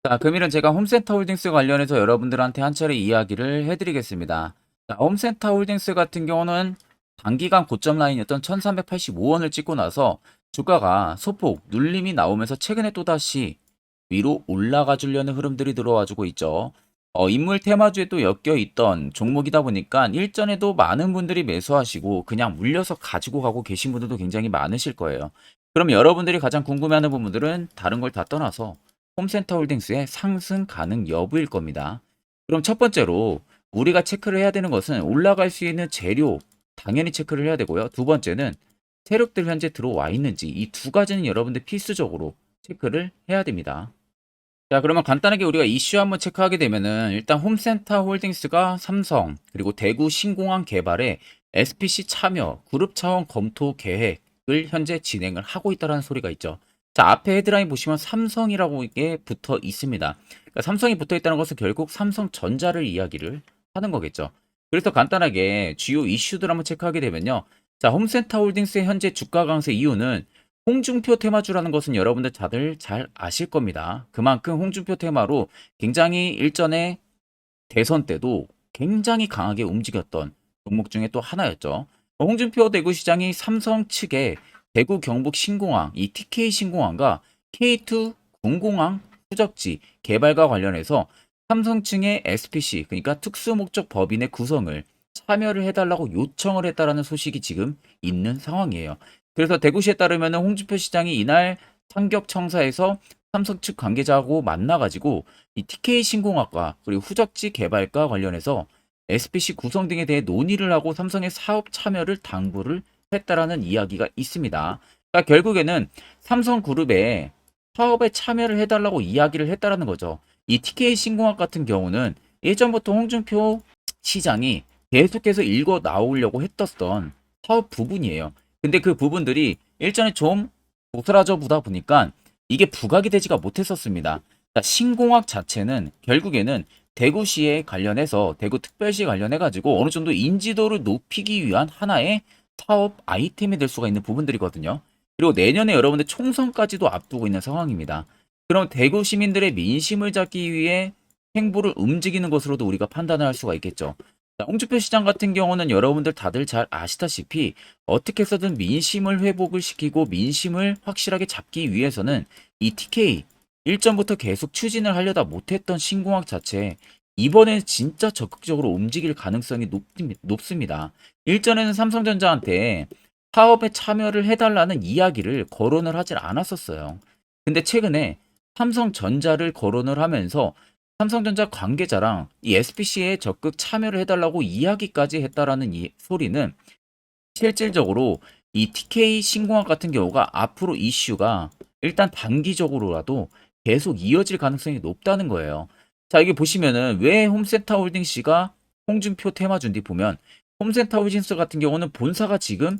자, 금일은 제가 홈센터 홀딩스 관련해서 여러분들한테 한 차례 이야기를 해드리겠습니다. 자, 홈센터 홀딩스 같은 경우는 단기간 고점 라인이었던 1385원을 찍고 나서 주가가 소폭 눌림이 나오면서 최근에 또다시 위로 올라가 주려는 흐름들이 들어와주고 있죠. 인물 테마주에 또 엮여 있던 종목이다 보니까 일전에도 많은 분들이 매수하시고 그냥 물려서 가지고 가고 계신 분들도 굉장히 많으실 거예요. 그럼 여러분들이 가장 궁금해하는 부분들은 다른 걸 다 떠나서 홈센터 홀딩스의 상승 가능 여부일 겁니다. 그럼 첫 번째로 우리가 체크를 해야 되는 것은 올라갈 수 있는 재료 당연히 체크를 해야 되고요. 두 번째는 세력들 현재 들어와 있는지 이 두 가지는 여러분들 필수적으로 체크를 해야 됩니다. 자, 그러면 간단하게 우리가 이슈 한번 체크하게 되면은 일단 홈센터 홀딩스가 삼성 그리고 대구 신공항 개발에 SPC 참여 그룹 차원 검토 계획을 현재 진행을 하고 있다는 소리가 있죠. 자, 앞에 헤드라인 보시면 삼성이라고 이게 붙어 있습니다. 그러니까 삼성이 붙어 있다는 것은 결국 삼성전자를 이야기를 하는 거겠죠. 그래서 간단하게 주요 이슈들 한번 체크하게 되면요. 자, 홈센터 홀딩스의 현재 주가 강세 이유는 홍준표 테마주라는 것은 여러분들 다들 잘 아실 겁니다. 그만큼 홍준표 테마로 굉장히 일전에 대선 때도 굉장히 강하게 움직였던 종목 중에 또 하나였죠. 홍준표 대구시장이 삼성 측에 대구 경북 신공항, 이 TK 신공항과 K2 군공항 후적지 개발과 관련해서 삼성 층의 SPC, 그러니까 특수목적 법인의 구성을 참여를 해달라고 요청을 했다라는 소식이 지금 있는 상황이에요. 그래서 대구시에 따르면 홍준표 시장이 이날 상격청사에서 삼성 측 관계자하고 만나가지고 이 TK 신공학과 그리고 후적지 개발과 관련해서 SPC 구성 등에 대해 논의를 하고 삼성의 사업 참여를 당부를 했다라는 이야기가 있습니다. 그러니까 결국에는 삼성그룹에 사업에 참여를 해달라고 이야기를 했다라는 거죠. 이 TK 신공학 같은 경우는 예전부터 홍준표 시장이 계속해서 읽어 나오려고 했었던 사업 부분이에요. 근데 그 부분들이 일전에 좀 도스라져 보다 보니까 이게 부각이 되지가 못했었습니다. 자, 신공학 자체는 결국에는 대구시에 관련해서 대구특별시에 관련해 가지고 어느 정도 인지도를 높이기 위한 하나의 사업 아이템이 될 수가 있는 부분들이거든요. 그리고 내년에 여러분들 총선까지도 앞두고 있는 상황입니다. 그럼 대구 시민들의 민심을 잡기 위해 행보를 움직이는 것으로도 우리가 판단을 할 수가 있겠죠. 자, 홍준표 시장 같은 경우는 여러분들 다들 잘 아시다시피 어떻게 해서든 민심을 회복을 시키고 민심을 확실하게 잡기 위해서는 이 TK 일전부터 계속 추진을 하려다 못했던 신공학 자체 이번엔 진짜 적극적으로 움직일 가능성이 높습니다. 일전에는 삼성전자한테 사업에 참여를 해달라는 이야기를 거론을 하질 않았었어요. 근데 최근에 삼성전자를 거론을 하면서 삼성전자 관계자랑 이 SPC에 적극 참여를 해달라고 이야기까지 했다라는 이 소리는 실질적으로 이 TK 신공학 같은 경우가 앞으로 이슈가 일단 단기적으로라도 계속 이어질 가능성이 높다는 거예요. 자, 이게 보시면은 왜 홈센터 홀딩스가 홍준표 테마주인지 보면 홈센터 홀딩스 같은 경우는 본사가 지금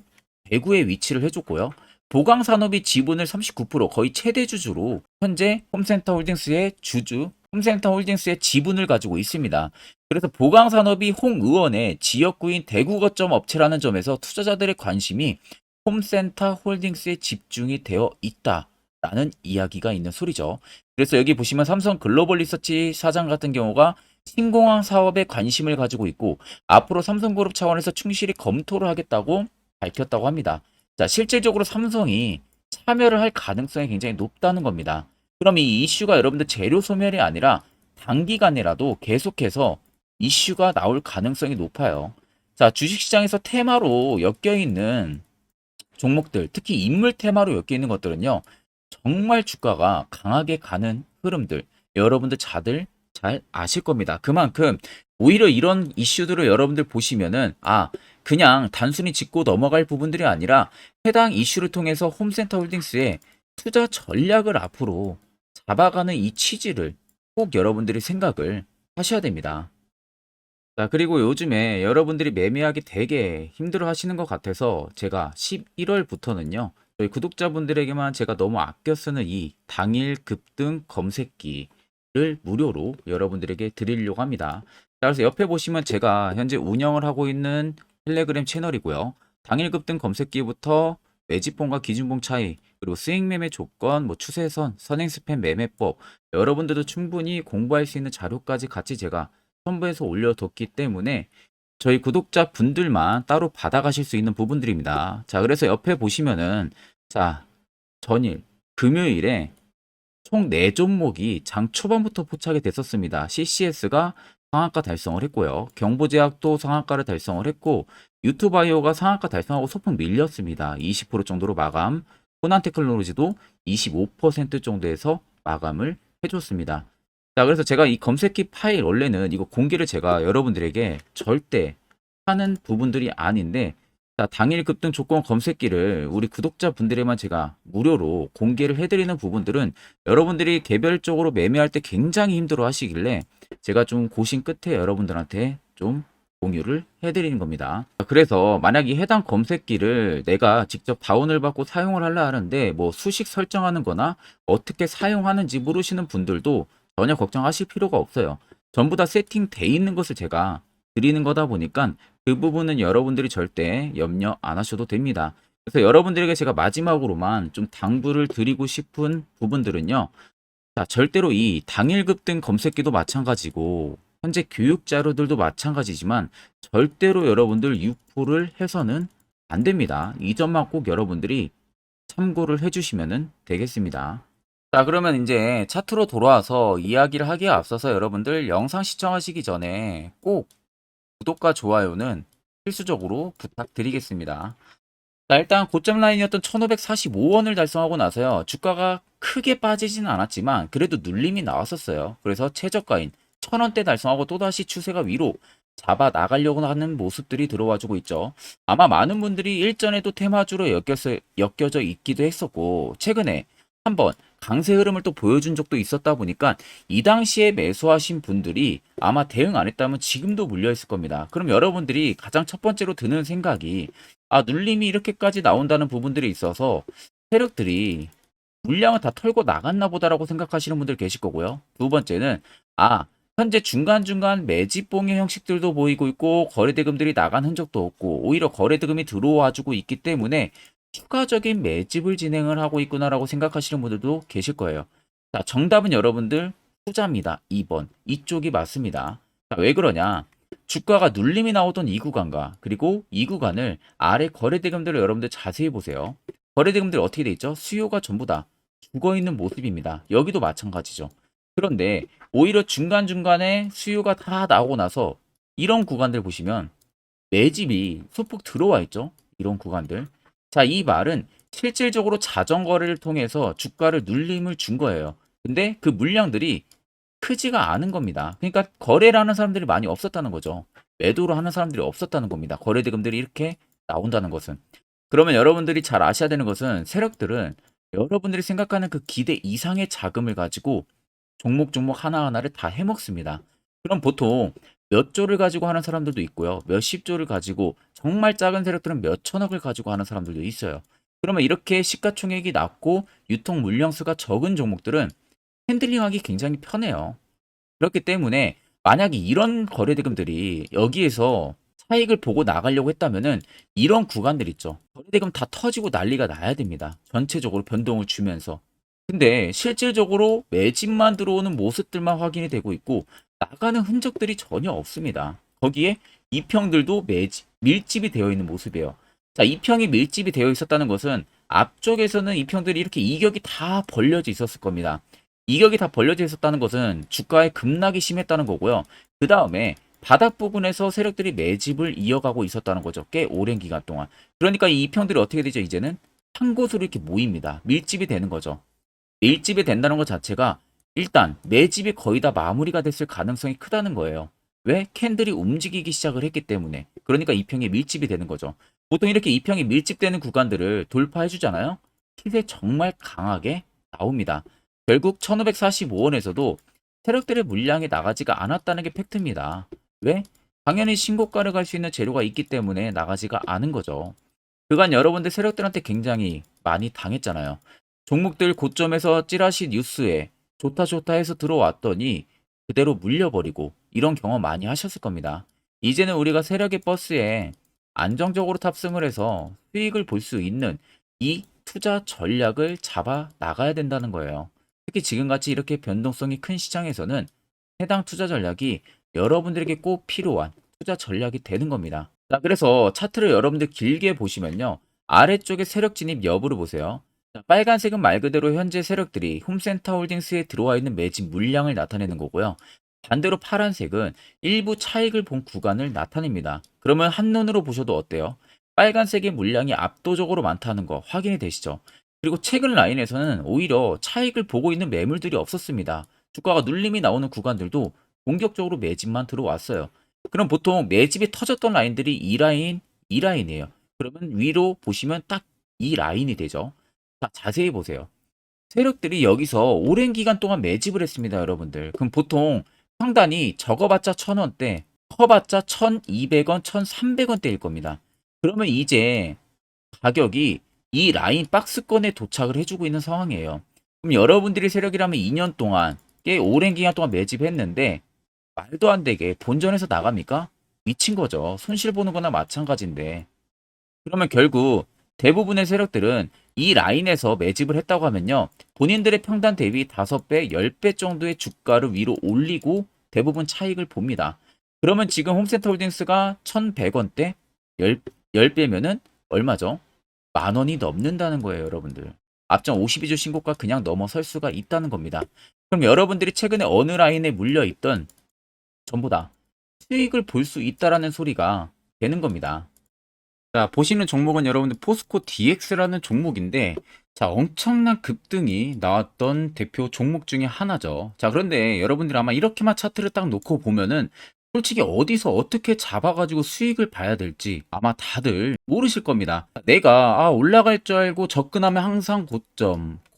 대구에 위치를 해줬고요. 보강산업이 지분을 39% 거의 최대 주주로 현재 홈센터 홀딩스의 주주, 홈센터 홀딩스의 지분을 가지고 있습니다. 그래서 보강산업이 홍 의원의 지역구인 대구 거점 업체라는 점에서 투자자들의 관심이 홈센터 홀딩스에 집중이 되어 있다라는 이야기가 있는 소리죠. 그래서 여기 보시면 삼성 글로벌 리서치 사장 같은 경우가 신공항 사업에 관심을 가지고 있고 앞으로 삼성그룹 차원에서 충실히 검토를 하겠다고 밝혔다고 합니다. 자, 실질적으로 삼성이 참여를 할 가능성이 굉장히 높다는 겁니다. 그럼 이 이슈가 여러분들 재료 소멸이 아니라 단기간이라도 계속해서 이슈가 나올 가능성이 높아요. 자, 주식시장에서 테마로 엮여있는 종목들, 특히 인물 테마로 엮여있는 것들은요, 정말 주가가 강하게 가는 흐름들, 여러분들 다들 잘 아실 겁니다. 그만큼 오히려 이런 이슈들을 여러분들 보시면은, 그냥 단순히 짚고 넘어갈 부분들이 아니라 해당 이슈를 통해서 홈센터 홀딩스의 투자 전략을 앞으로 잡아가는 이 취지를 꼭 여러분들이 생각을 하셔야 됩니다. 자, 그리고 요즘에 여러분들이 매매하기 되게 힘들어 하시는 것 같아서 제가 11월부터는요, 저희 구독자분들에게만 제가 너무 아껴 쓰는 이 당일 급등 검색기를 무료로 여러분들에게 드리려고 합니다. 자, 그래서 옆에 보시면 제가 현재 운영을 하고 있는 텔레그램 채널이고요. 당일 급등 검색기부터 매집봉과 기준봉 차이, 그리고 스윙 매매 조건, 뭐 추세선, 선행 스팬 매매법, 여러분들도 충분히 공부할 수 있는 자료까지 같이 제가 첨부해서 올려뒀기 때문에 저희 구독자 분들만 따로 받아가실 수 있는 부분들입니다. 자, 그래서 옆에 보시면은 자, 전일 금요일에 총 4종목이 장 초반부터 포착이 됐었습니다. CCS가 상한가 달성을 했고요. 경보제약도 상한가를 달성을 했고, 유투바이오가 상한가 달성하고 소폭 밀렸습니다. 20% 정도로 마감. 호난테크놀로지도 25% 정도에서 마감을 해줬습니다. 자, 그래서 제가 이 검색기 파일 원래는 이거 공개를 제가 여러분들에게 절대 하는 부분들이 아닌데, 자, 당일 급등 조건 검색기를 우리 구독자분들에만 제가 무료로 공개를 해드리는 부분들은 여러분들이 개별적으로 매매할 때 굉장히 힘들어 하시길래 제가 좀 고심 끝에 여러분들한테 좀 공유를 해드리는 겁니다. 그래서 만약 이 해당 검색기를 내가 직접 다운을 받고 사용을 하려 하는데 뭐 수식 설정하는 거나 어떻게 사용하는지 모르시는 분들도 전혀 걱정하실 필요가 없어요. 전부 다 세팅돼 있는 것을 제가 드리는 거다 보니까 그 부분은 여러분들이 절대 염려 안 하셔도 됩니다. 그래서 여러분들에게 제가 마지막으로만 좀 당부를 드리고 싶은 부분들은요. 자, 절대로 이 당일 급등 검색기도 마찬가지고 현재 교육 자료들도 마찬가지지만 절대로 여러분들 유포를 해서는 안 됩니다. 이 점만 꼭 여러분들이 참고를 해주시면 되겠습니다. 자, 그러면 이제 차트로 돌아와서 이야기를 하기에 앞서서 여러분들 영상 시청하시기 전에 꼭 구독과 좋아요는 필수적으로 부탁드리겠습니다. 자, 일단 고점 라인이었던 1545원을 달성하고 나서요. 주가가 크게 빠지지는 않았지만 그래도 눌림이 나왔었어요. 그래서 최저가인 1000원대 달성하고 또다시 추세가 위로 잡아 나가려고 하는 모습들이 들어와주고 있죠. 아마 많은 분들이 일전에도 테마주로 엮여져 있기도 했었고 최근에 한번 강세 흐름을 또 보여준 적도 있었다 보니까 이 당시에 매수하신 분들이 아마 대응 안 했다면 지금도 물려 있을 겁니다. 그럼 여러분들이 가장 첫 번째로 드는 생각이 눌림이 이렇게까지 나온다는 부분들이 있어서 세력들이 물량을 다 털고 나갔나 보다라고 생각하시는 분들 계실 거고요. 두 번째는 현재 중간중간 매집봉의 형식들도 보이고 있고 거래대금들이 나간 흔적도 없고 오히려 거래대금이 들어와주고 있기 때문에 추가적인 매집을 진행을 하고 있구나라고 생각하시는 분들도 계실 거예요. 자, 정답은 여러분들 후자입니다. 2번. 이쪽이 맞습니다. 자, 왜 그러냐? 주가가 눌림이 나오던 이 구간과 그리고 이 구간을 아래 거래대금들을 여러분들 자세히 보세요. 거래대금들이 어떻게 돼 있죠? 수요가 전부 다 죽어 있는 모습입니다. 여기도 마찬가지죠. 그런데 오히려 중간중간에 수요가 다 나오고 나서 이런 구간들 보시면 매집이 소폭 들어와 있죠. 이런 구간들. 자, 이 말은 실질적으로 자전거래를 통해서 주가를 눌림을 준 거예요. 근데 그 물량들이 크지가 않은 겁니다. 그러니까 거래를 하는 사람들이 많이 없었다는 거죠. 매도를 하는 사람들이 없었다는 겁니다. 거래 대금들이 이렇게 나온다는 것은. 그러면 여러분들이 잘 아셔야 되는 것은 세력들은 여러분들이 생각하는 그 기대 이상의 자금을 가지고 종목 종목 하나하나를 다 해먹습니다. 그럼 보통 몇 조를 가지고 하는 사람들도 있고요. 몇십 조를 가지고 정말 작은 세력들은 몇 천억을 가지고 하는 사람들도 있어요. 그러면 이렇게 시가총액이 낮고 유통 물량수가 적은 종목들은 핸들링하기 굉장히 편해요. 그렇기 때문에 만약에 이런 거래 대금들이 여기에서 차익을 보고 나가려고 했다면은 이런 구간들 있죠. 거래 대금 다 터지고 난리가 나야 됩니다. 전체적으로 변동을 주면서. 근데 실질적으로 매집만 들어오는 모습들만 확인이 되고 있고 나가는 흔적들이 전혀 없습니다. 거기에 이평들도 밀집이 되어 있는 모습이에요. 자, 이평이 밀집이 되어 있었다는 것은 앞쪽에서는 이평들이 이렇게 이격이 다 벌려져 있었을 겁니다. 이격이 다 벌려져 있었다는 것은 주가의 급락이 심했다는 거고요. 그 다음에 바닥 부분에서 세력들이 매집을 이어가고 있었다는 거죠. 꽤 오랜 기간 동안. 그러니까 이 이평들이 어떻게 되죠? 이제는 한 곳으로 이렇게 모입니다. 밀집이 되는 거죠. 밀집이 된다는 것 자체가 일단 매집이 거의 다 마무리가 됐을 가능성이 크다는 거예요. 왜? 캔들이 움직이기 시작을 했기 때문에. 그러니까 이평이 밀집이 되는 거죠. 보통 이렇게 이평이 밀집되는 구간들을 돌파해 주잖아요. 킷에 정말 강하게 나옵니다. 결국 1545원에서도 세력들의 물량이 나가지가 않았다는 게 팩트입니다. 왜? 당연히 신고가를 갈 수 있는 재료가 있기 때문에 나가지가 않은 거죠. 그간 여러분들 세력들한테 굉장히 많이 당했잖아요. 종목들 고점에서 찌라시 뉴스에 좋다 좋다 해서 들어왔더니 그대로 물려버리고 이런 경험 많이 하셨을 겁니다. 이제는 우리가 세력의 버스에 안정적으로 탑승을 해서 수익을 볼 수 있는 이 투자 전략을 잡아 나가야 된다는 거예요. 특히 지금같이 이렇게 변동성이 큰 시장에서는 해당 투자 전략이 여러분들에게 꼭 필요한 투자 전략이 되는 겁니다. 자, 그래서 차트를 여러분들 길게 보시면요. 아래쪽에 세력 진입 여부를 보세요. 자, 빨간색은 말 그대로 현재 세력들이 홈센터 홀딩스에 들어와 있는 매집 물량을 나타내는 거고요. 반대로 파란색은 일부 차익을 본 구간을 나타냅니다. 그러면 한눈으로 보셔도 어때요? 빨간색의 물량이 압도적으로 많다는 거 확인이 되시죠? 그리고 최근 라인에서는 오히려 차익을 보고 있는 매물들이 없었습니다. 주가가 눌림이 나오는 구간들도 공격적으로 매집만 들어왔어요. 그럼 보통 매집이 터졌던 라인들이 이 라인, 이 라인이에요. 그러면 위로 보시면 딱 이 라인이 되죠. 자, 자세히 보세요. 세력들이 여기서 오랜 기간 동안 매집을 했습니다, 여러분들. 그럼 보통 평단이 적어봤자 1,000원대, 커봤자 1,200원, 1,300원대일 겁니다. 그러면 이제 가격이 이 라인 박스권에 도착을 해주고 있는 상황이에요. 그럼 여러분들이 세력이라면 2년 동안 꽤 오랜 기간 동안 매집했는데 말도 안 되게 본전에서 나갑니까? 미친 거죠. 손실 보는 거나 마찬가지인데. 그러면 결국 대부분의 세력들은 이 라인에서 매집을 했다고 하면요. 본인들의 평단 대비 5배, 10배 정도의 주가를 위로 올리고 대부분 차익을 봅니다. 그러면 지금 홈센터 홀딩스가 1,100원대 10배면은 얼마죠? 10,000원이 넘는다는 거예요, 여러분들. 앞전 52주 신고가 그냥 넘어설 수가 있다는 겁니다. 그럼 여러분들이 최근에 어느 라인에 물려 있던 전부 다 수익을 볼 수 있다라는 소리가 되는 겁니다. 자, 보시는 종목은 여러분들 포스코 DX라는 종목인데, 자, 엄청난 급등이 나왔던 대표 종목 중에 하나죠. 자, 그런데 여러분들 아마 이렇게만 차트를 딱 놓고 보면은 솔직히 어디서 어떻게 잡아가지고 수익을 봐야 될지 아마 다들 모르실 겁니다. 내가 올라갈 줄 알고 접근하면 항상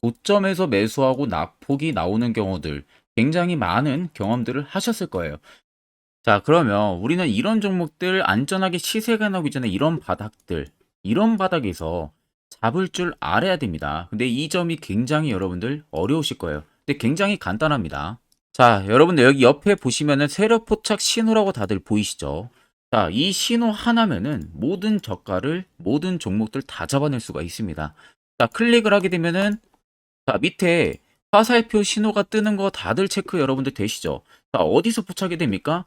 고점에서 매수하고 낙폭이 나오는 경우들 굉장히 많은 경험들을 하셨을 거예요. 자, 그러면 우리는 이런 종목들 안전하게 시세가 나오기 전에 이런 바닥에서 잡을 줄 알아야 됩니다. 근데 이 점이 굉장히 여러분들 어려우실 거예요. 근데 굉장히 간단합니다. 자, 여러분들 여기 옆에 보시면은 세력 포착 신호라고 다들 보이시죠? 자, 이 신호 하나면은 모든 저가를, 모든 종목들 다 잡아낼 수가 있습니다. 자, 클릭을 하게 되면은 자, 밑에 화살표 신호가 뜨는 거 다들 체크 여러분들 되시죠? 자, 어디서 포착이 됩니까?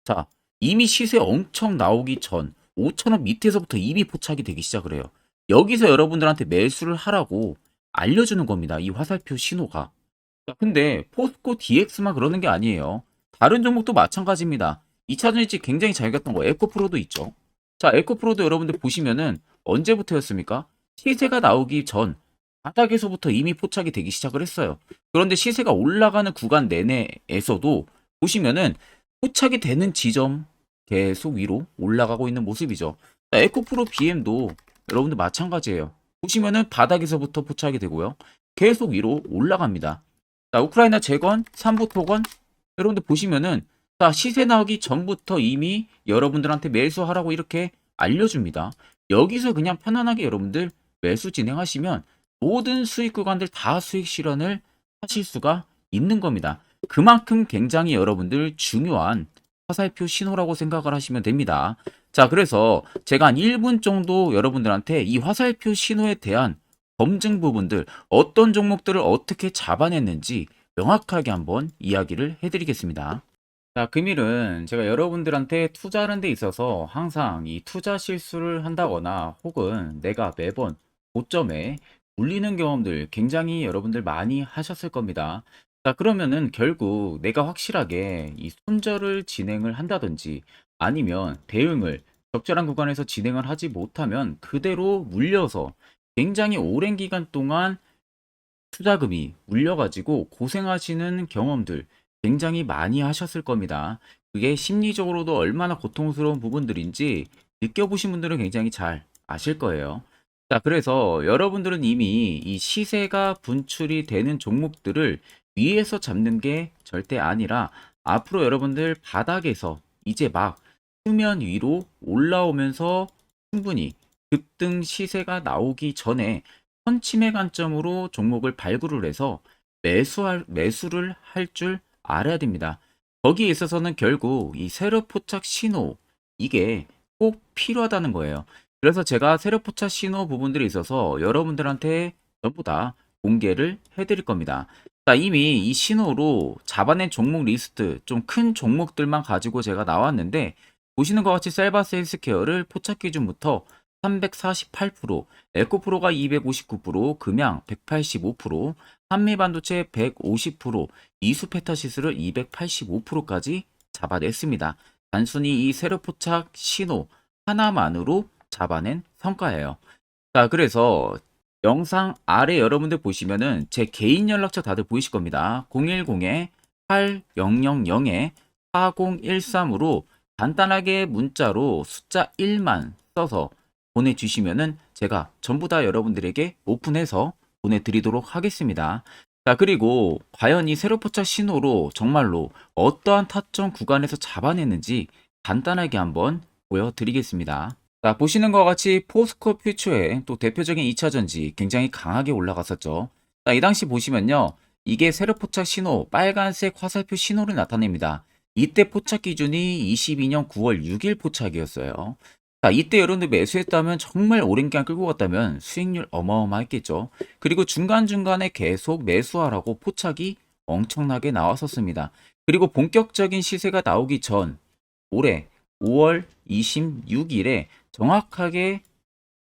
자, 이미 시세 엄청 나오기 전 5,000원 밑에서부터 이미 포착이 되기 시작을 해요. 여기서 여러분들한테 매수를 하라고 알려주는 겁니다. 이 화살표 신호가. 자, 근데 포스코 DX만 그러는 게 아니에요. 다른 종목도 마찬가지입니다. 2차전 일찍 굉장히 잘 갔던 거 에코프로도 있죠. 자, 에코프로도 여러분들 보시면은 언제부터였습니까? 시세가 나오기 전 바닥에서부터 이미 포착이 되기 시작을 했어요. 그런데 시세가 올라가는 구간 내내에서도 보시면은 포착이 되는 지점 계속 위로 올라가고 있는 모습이죠. 자, 에코프로 BM도 여러분들 마찬가지예요. 보시면은 바닥에서부터 포착이 되고요. 계속 위로 올라갑니다. 자, 우크라이나 재건, 삼부 토건 여러분들 보시면은 자, 시세 나오기 전부터 이미 여러분들한테 매수하라고 이렇게 알려줍니다. 여기서 그냥 편안하게 여러분들 매수 진행하시면 모든 수익 구간들 다 수익 실현을 하실 수가 있는 겁니다. 그만큼 굉장히 여러분들 중요한 화살표 신호라고 생각을 하시면 됩니다. 자, 그래서 제가 한 1분 정도 여러분들한테 이 화살표 신호에 대한 검증 부분들, 어떤 종목들을 어떻게 잡아냈는지 명확하게 한번 이야기를 해드리겠습니다. 자, 금일은 제가 여러분들한테 투자하는 데 있어서 항상 이 투자 실수를 한다거나 혹은 내가 매번 고점에 물리는 경험들 굉장히 여러분들 많이 하셨을 겁니다. 자, 그러면은 결국 내가 확실하게 이 손절을 진행을 한다든지 아니면 대응을 적절한 구간에서 진행을 하지 못하면 그대로 물려서 굉장히 오랜 기간 동안 투자금이 물려가지고 고생하시는 경험들 굉장히 많이 하셨을 겁니다. 그게 심리적으로도 얼마나 고통스러운 부분들인지 느껴보신 분들은 굉장히 잘 아실 거예요. 자, 그래서 여러분들은 이미 이 시세가 분출이 되는 종목들을 위에서 잡는 게 절대 아니라 앞으로 여러분들 바닥에서 이제 막 수면 위로 올라오면서 충분히 급등 시세가 나오기 전에 선침해 관점으로 종목을 발굴을 해서 매수를 할 줄 알아야 됩니다. 거기에 있어서는 결국 이 세력 포착 신호 이게 꼭 필요하다는 거예요. 그래서 제가 세력 포착 신호 부분들이 있어서 여러분들한테 전부 다 공개를 해드릴 겁니다. 자, 이미 이 신호로 잡아낸 종목 리스트, 좀 큰 종목들만 가지고 제가 나왔는데, 보시는 것 같이 셀바스 헬스케어를 포착 기준부터 348%, 에코프로가 259%, 금양 185%, 한미반도체 150%, 이수페타시스를 285%까지 잡아냈습니다. 단순히 이 세력 포착 신호 하나만으로 잡아낸 성과예요. 자, 그래서 영상 아래 여러분들 보시면은 제 개인 연락처 다들 보이실 겁니다. 010-8000-4013으로 간단하게 문자로 숫자 1만 써서 보내주시면은 제가 전부 다 여러분들에게 오픈해서 보내드리도록 하겠습니다. 자, 그리고 과연 이 세로포착 신호로 정말로 어떠한 타점 구간에서 잡아냈는지 간단하게 한번 보여드리겠습니다. 자, 보시는 것 같이 포스코 퓨처의 또 대표적인 2차전지 굉장히 강하게 올라갔었죠. 자, 이 당시 보시면요. 이게 세력 포착 신호, 빨간색 화살표 신호를 나타냅니다. 이때 포착 기준이 22년 9월 6일 포착이었어요. 자, 이때 여러분들 매수했다면 정말 오랜 기간 끌고 갔다면 수익률 어마어마했겠죠. 그리고 중간중간에 계속 매수하라고 포착이 엄청나게 나왔었습니다. 그리고 본격적인 시세가 나오기 전 올해 5월 26일에 정확하게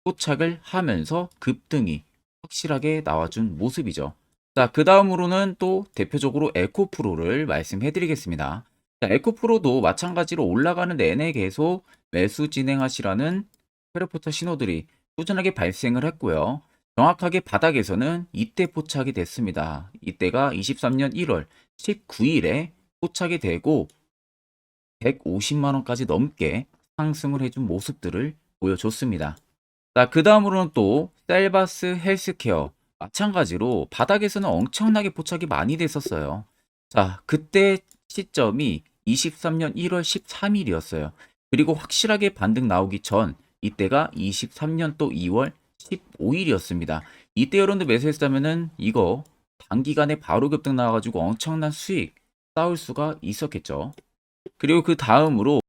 포착을 하면서 급등이 확실하게 나와준 모습이죠. 자, 그 다음으로는 또 대표적으로 에코프로를 말씀해 드리겠습니다. 자, 에코프로도 마찬가지로 올라가는 내내 계속 매수 진행하시라는 페르포터 신호들이 꾸준하게 발생을 했고요. 정확하게 바닥에서는 이때 포착이 됐습니다. 이때가 23년 1월 19일에 포착이 되고 150만원까지 넘게 상승을 해준 모습들을 보여줬습니다. 자, 그 다음으로는 또 셀바스 헬스케어 마찬가지로 바닥에서는 엄청나게 포착이 많이 됐었어요. 자, 그때 시점이 23년 1월 13일이었어요. 그리고 확실하게 반등 나오기 전 이때가 23년 또 2월 15일이었습니다. 이때 여러분들 매수했다면은 이거 단기간에 바로 급등 나와가지고 엄청난 수익 쌓을 수가 있었겠죠. 그리고 그 다음으로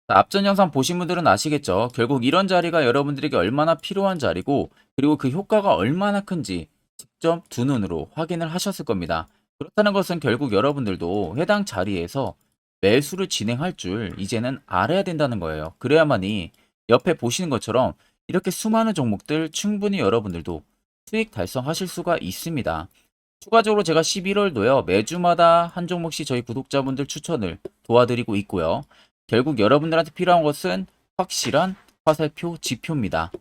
앞전 영상 보신 분들은 아시겠죠? 결국 이런 자리가 여러분들에게 얼마나 필요한 자리고 그리고 그 효과가 얼마나 큰지 직접 두 눈으로 확인을 하셨을 겁니다. 그렇다는 것은 결국 여러분들도 해당 자리에서 매수를 진행할 줄 이제는 알아야 된다는 거예요. 그래야만이 옆에 보시는 것처럼 이렇게 수많은 종목들 충분히 여러분들도 수익 달성하실 수가 있습니다. 추가적으로 제가 11월도요, 매주마다 한 종목씩 저희 구독자분들 추천을 도와드리고 있고요. 결국 여러분들한테 필요한 것은 확실한 화살표 지표입니다.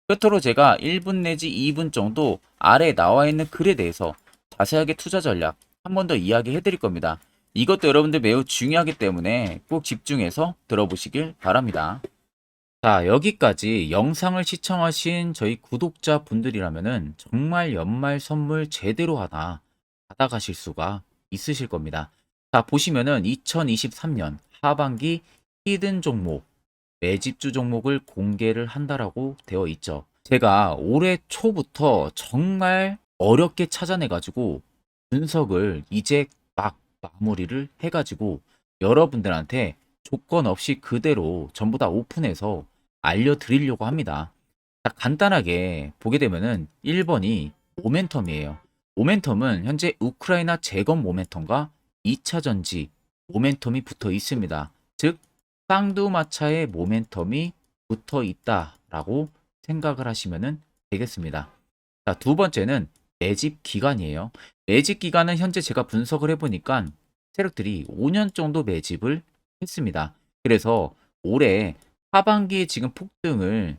끝으로 제가 1분 내지 2분 정도 아래에 나와 있는 글에 대해서 자세하게 투자 전략 한 번 더 이야기해 드릴 겁니다. 이것도 여러분들 매우 중요하기 때문에 꼭 집중해서 들어보시길 바랍니다. 자, 여기까지 영상을 시청하신 저희 구독자분들이라면은 정말 연말 선물 제대로 하나 받아가실 수가 있으실 겁니다. 자, 보시면은 2023년 하반기 히든 종목, 매집주 종목을 공개를 한다라고 되어 있죠. 제가 올해 초부터 정말 어렵게 찾아내가지고 분석을 이제 막 마무리를 해가지고 여러분들한테 조건 없이 그대로 전부 다 오픈해서 알려드리려고 합니다. 자, 간단하게 보게 되면은 1번이 모멘텀이에요. 모멘텀은 현재 우크라이나 재건 모멘텀과 2차 전지 모멘텀이 붙어 있습니다. 즉 쌍두마차의 모멘텀이 붙어 있다라고 생각을 하시면 되겠습니다. 자, 두 번째는 매집 기간이에요. 매집 기간은 현재 제가 분석을 해보니까 세력들이 5년 정도 매집을 했습니다. 그래서 올해 하반기에 지금 폭등을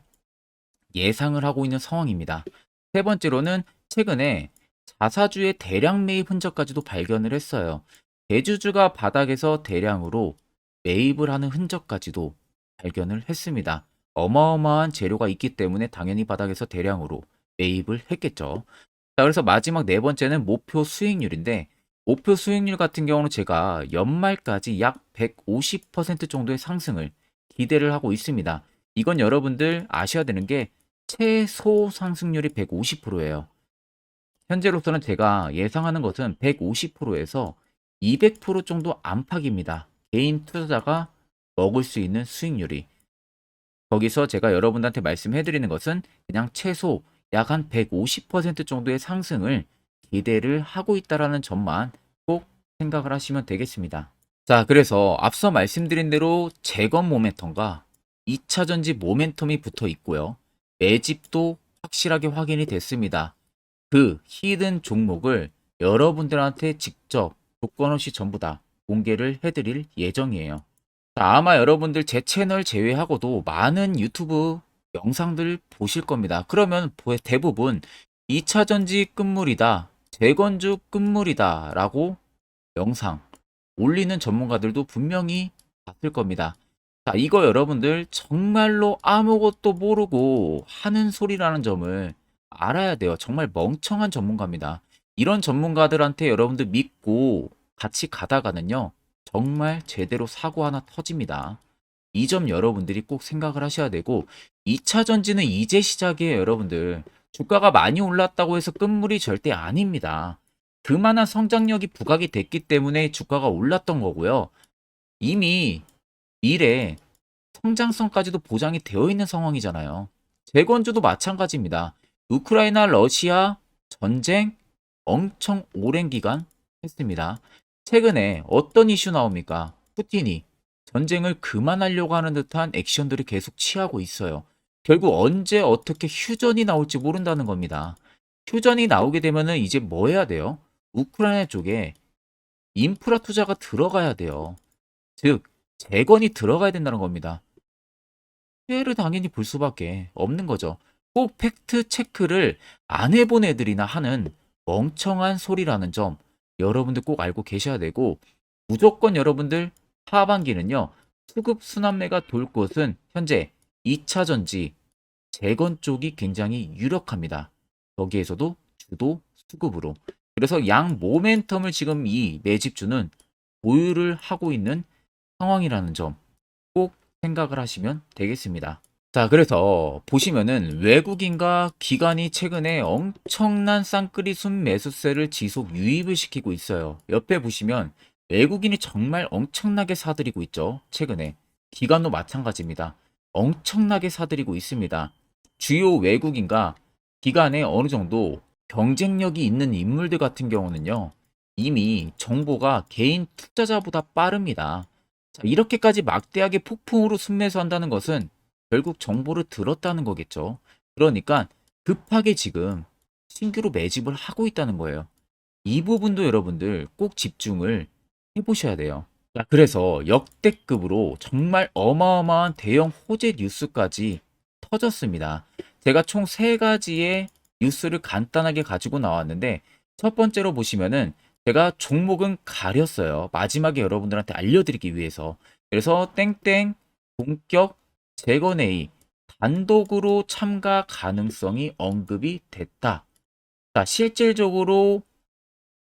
예상을 하고 있는 상황입니다. 세 번째로는 최근에 자사주의 대량 매입 흔적까지도 발견을 했어요. 대주주가 바닥에서 대량으로 매입을 하는 흔적까지도 발견을 했습니다. 어마어마한 재료가 있기 때문에 당연히 바닥에서 대량으로 매입을 했겠죠. 자, 그래서 마지막 네 번째는 목표 수익률인데, 목표 수익률 같은 경우는 제가 연말까지 약 150% 정도의 상승을 기대를 하고 있습니다. 이건 여러분들 아셔야 되는 게 최소 상승률이 150%예요. 현재로서는 제가 예상하는 것은 150%에서 200% 정도 안팎입니다. 개인 투자자가 먹을 수 있는 수익률이. 거기서 제가 여러분들한테 말씀해 드리는 것은 그냥 최소 약 한 150% 정도의 상승을 기대를 하고 있다라는 점만 꼭 생각을 하시면 되겠습니다. 자, 그래서 앞서 말씀드린 대로 재건 모멘텀과 2차 전지 모멘텀이 붙어 있고요. 매집도 확실하게 확인이 됐습니다. 그 히든 종목을 여러분들한테 직접 조건 없이 전부 다 공개를 해드릴 예정이에요. 자, 아마 여러분들 제 채널 제외하고도 많은 유튜브 영상들 보실 겁니다. 그러면 대부분 2차 전지 끝물이다, 재건주 끝물이다 라고 영상 올리는 전문가들도 분명히 봤을 겁니다. 자, 이거 여러분들 정말로 아무것도 모르고 하는 소리라는 점을 알아야 돼요. 정말 멍청한 전문가입니다. 이런 전문가들한테 여러분들 믿고 같이 가다가는요, 정말 제대로 사고 하나 터집니다. 이 점 여러분들이 꼭 생각을 하셔야 되고, 2차 전지는 이제 시작이에요, 여러분들. 주가가 많이 올랐다고 해서 끝물이 절대 아닙니다. 그만한 성장력이 부각이 됐기 때문에 주가가 올랐던 거고요. 이미 미래 성장성까지도 보장이 되어 있는 상황이잖아요. 재건주도 마찬가지입니다. 우크라이나 러시아 전쟁 엄청 오랜 기간 했습니다. 최근에 어떤 이슈 나옵니까? 푸틴이 전쟁을 그만하려고 하는 듯한 액션들을 계속 취하고 있어요. 결국 언제 어떻게 휴전이 나올지 모른다는 겁니다. 휴전이 나오게 되면은 이제 뭐 해야 돼요? 우크라이나 쪽에 인프라 투자가 들어가야 돼요. 즉, 재건이 들어가야 된다는 겁니다. 피해를 당연히 볼 수밖에 없는 거죠. 꼭 팩트 체크를 안 해본 애들이나 하는 멍청한 소리라는 점 여러분들 꼭 알고 계셔야 되고, 무조건 여러분들 하반기는요, 수급 순환매가 돌 곳은 현재 2차 전지 재건 쪽이 굉장히 유력합니다. 거기에서도 주도 수급으로. 그래서 양 모멘텀을 지금 이 매집주는 보유를 하고 있는 상황이라는 점 꼭 생각을 하시면 되겠습니다. 자, 그래서 보시면은 외국인과 기관이 최근에 엄청난 쌍끌이 순매수세를 지속 유입을 시키고 있어요. 옆에 보시면 외국인이 정말 엄청나게 사들이고 있죠. 최근에. 기관도 마찬가지입니다. 엄청나게 사들이고 있습니다. 주요 외국인과 기관에 어느 정도 경쟁력이 있는 인물들 같은 경우는요, 이미 정보가 개인 투자자보다 빠릅니다. 자, 이렇게까지 막대하게 폭풍으로 순매수한다는 것은 결국 정보를 들었다는 거겠죠. 그러니까 급하게 지금 신규로 매집을 하고 있다는 거예요. 이 부분도 여러분들 꼭 집중을 해보셔야 돼요. 자, 그래서 역대급으로 정말 어마어마한 대형 호재 뉴스까지 터졌습니다. 제가 총 세 가지의 뉴스를 간단하게 가지고 나왔는데, 첫 번째로 보시면은 제가 종목은 가렸어요. 마지막에 여러분들한테 알려드리기 위해서. 그래서 땡땡 본격 재건회의 단독으로 참가 가능성이 언급이 됐다. 자, 실질적으로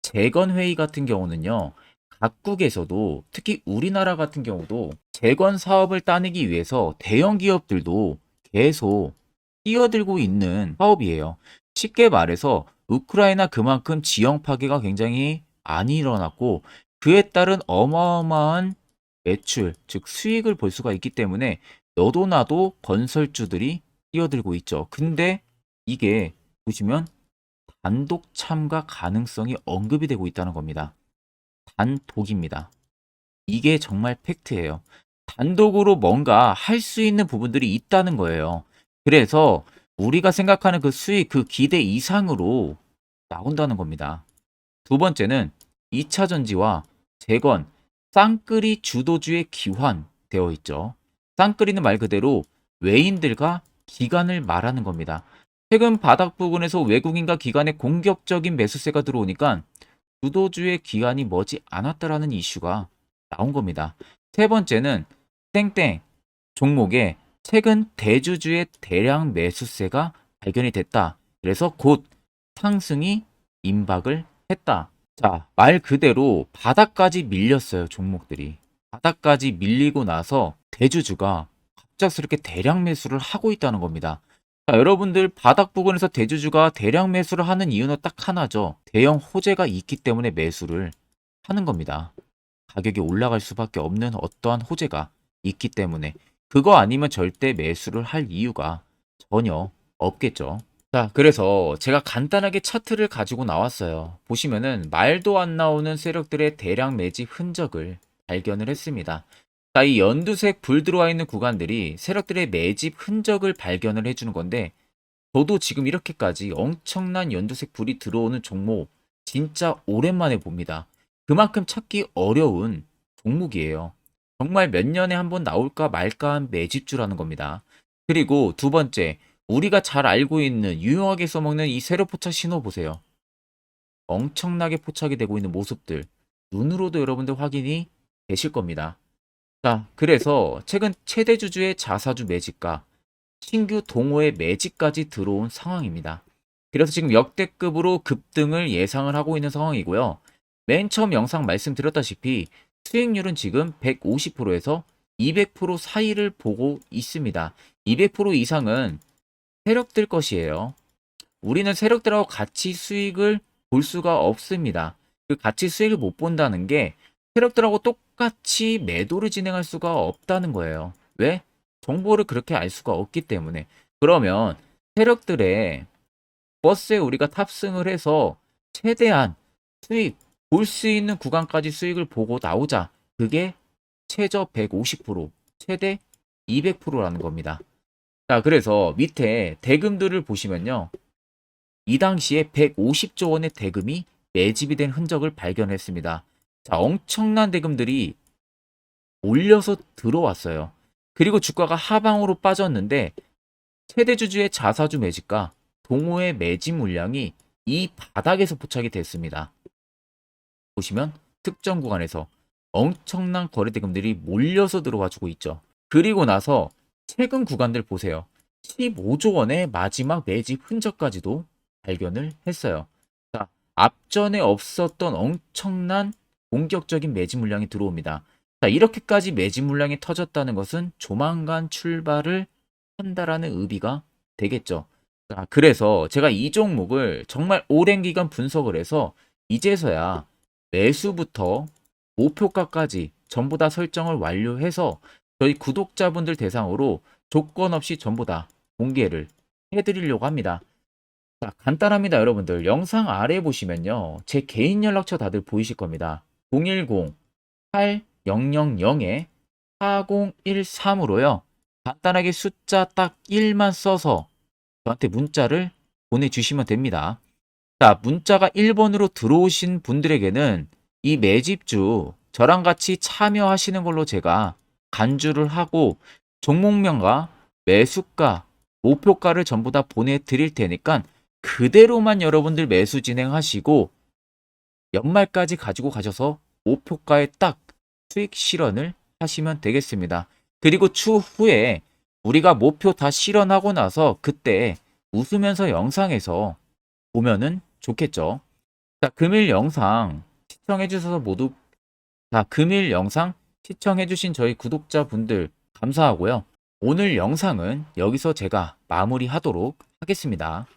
재건회의 같은 경우는요, 각국에서도 특히 우리나라 같은 경우도 재건 사업을 따내기 위해서 대형 기업들도 계속 뛰어들고 있는 사업이에요. 쉽게 말해서 우크라이나 그만큼 지형 파괴가 굉장히 많이 일어났고, 그에 따른 어마어마한 매출, 즉 수익을 볼 수가 있기 때문에 너도 나도 건설주들이 뛰어들고 있죠. 근데 이게 보시면 단독 참가 가능성이 언급이 되고 있다는 겁니다. 단독입니다. 이게 정말 팩트예요. 단독으로 뭔가 할 수 있는 부분들이 있다는 거예요. 그래서 우리가 생각하는 그 수익, 그 기대 이상으로 나온다는 겁니다. 두 번째는 2차 전지와 재건, 쌍끌이 주도주의 기환되어 있죠. 쌍끌이는 말 그대로 외인들과 기관을 말하는 겁니다. 최근 바닥 부근에서 외국인과 기관의 공격적인 매수세가 들어오니까 주도주의 기관이 머지 않았다라는 이슈가 나온 겁니다. 세 번째는 땡땡 종목에 최근 대주주의 대량 매수세가 발견이 됐다. 그래서 곧 상승이 임박을 했다. 자, 말 그대로 바닥까지 밀렸어요, 종목들이. 바닥까지 밀리고 나서 대주주가 갑작스럽게 대량 매수를 하고 있다는 겁니다. 자, 여러분들 바닥 부근에서 대주주가 대량 매수를 하는 이유는 딱 하나죠. 대형 호재가 있기 때문에 매수를 하는 겁니다. 가격이 올라갈 수밖에 없는 어떠한 호재가 있기 때문에 그거 아니면 절대 매수를 할 이유가 전혀 없겠죠. 자, 그래서 제가 간단하게 차트를 가지고 나왔어요. 보시면은 말도 안 나오는 세력들의 대량 매집 흔적을 발견을 했습니다. 자, 이 연두색 불 들어와 있는 구간들이 세력들의 매집 흔적을 발견을 해주는 건데, 저도 지금 이렇게까지 엄청난 연두색 불이 들어오는 종목 진짜 오랜만에 봅니다. 그만큼 찾기 어려운 종목이에요. 정말 몇 년에 한 번 나올까 말까 한 매집주라는 겁니다. 그리고 두 번째, 우리가 잘 알고 있는 유용하게 써먹는 이 세력 포착 신호 보세요. 엄청나게 포착이 되고 있는 모습들 눈으로도 여러분들 확인이 되실 겁니다. 자, 그래서 최근 최대 주주의 자사주 매집과 신규 동호회 매집까지 들어온 상황입니다. 그래서 지금 역대급으로 급등을 예상을 하고 있는 상황이고요. 맨 처음 영상 말씀드렸다시피 수익률은 지금 150%에서 200% 사이를 보고 있습니다. 200% 이상은 세력들 것이에요. 우리는 세력들하고 같이 수익을 볼 수가 없습니다. 그 같이 수익을 못 본다는 게 세력들하고 똑같이 매도를 진행할 수가 없다는 거예요. 왜? 정보를 그렇게 알 수가 없기 때문에. 그러면 세력들의 버스에 우리가 탑승을 해서 최대한 수익, 볼 수 있는 구간까지 수익을 보고 나오자. 그게 최저 150%, 최대 200%라는 겁니다. 자, 그래서 밑에 대금들을 보시면요. 이 당시에 150조 원의 대금이 매집이 된 흔적을 발견했습니다. 자, 엄청난 대금들이 몰려서 들어왔어요. 그리고 주가가 하방으로 빠졌는데 최대 주주의 자사주 매집과 동호회 매집 물량이 이 바닥에서 포착이 됐습니다. 보시면 특정 구간에서 엄청난 거래 대금들이 몰려서 들어와주고 있죠. 그리고 나서 최근 구간들 보세요. 15조 원의 마지막 매집 흔적까지도 발견을 했어요. 자, 앞전에 없었던 엄청난 공격적인 매집 물량이 들어옵니다. 자, 이렇게까지 매집 물량이 터졌다는 것은 조만간 출발을 한다라는 의미가 되겠죠. 자, 그래서 제가 이 종목을 정말 오랜 기간 분석을 해서 이제서야 매수부터 목표가까지 전부 다 설정을 완료해서 저희 구독자분들 대상으로 조건 없이 전부 다 공개를 해드리려고 합니다. 자, 간단합니다, 여러분들. 영상 아래 보시면요. 제 개인 연락처 다들 보이실 겁니다. 010-8000-4013으로요. 간단하게 숫자 딱 1만 써서 저한테 문자를 보내주시면 됩니다. 자, 문자가 1번으로 들어오신 분들에게는 이 매집주 저랑 같이 참여하시는 걸로 제가 간주를 하고 종목명과 매수가, 목표가를 전부 다 보내드릴 테니까 그대로만 여러분들 매수 진행하시고 연말까지 가지고 가셔서 목표가에 딱 수익 실현을 하시면 되겠습니다. 그리고 추후에 우리가 목표 다 실현하고 나서 그때 웃으면서 영상에서 보면은 좋겠죠. 자, 금일 영상 시청해 주셔서 모두 금일 영상 시청해 주신 저희 구독자분들 감사하고요. 오늘 영상은 여기서 제가 마무리하도록 하겠습니다.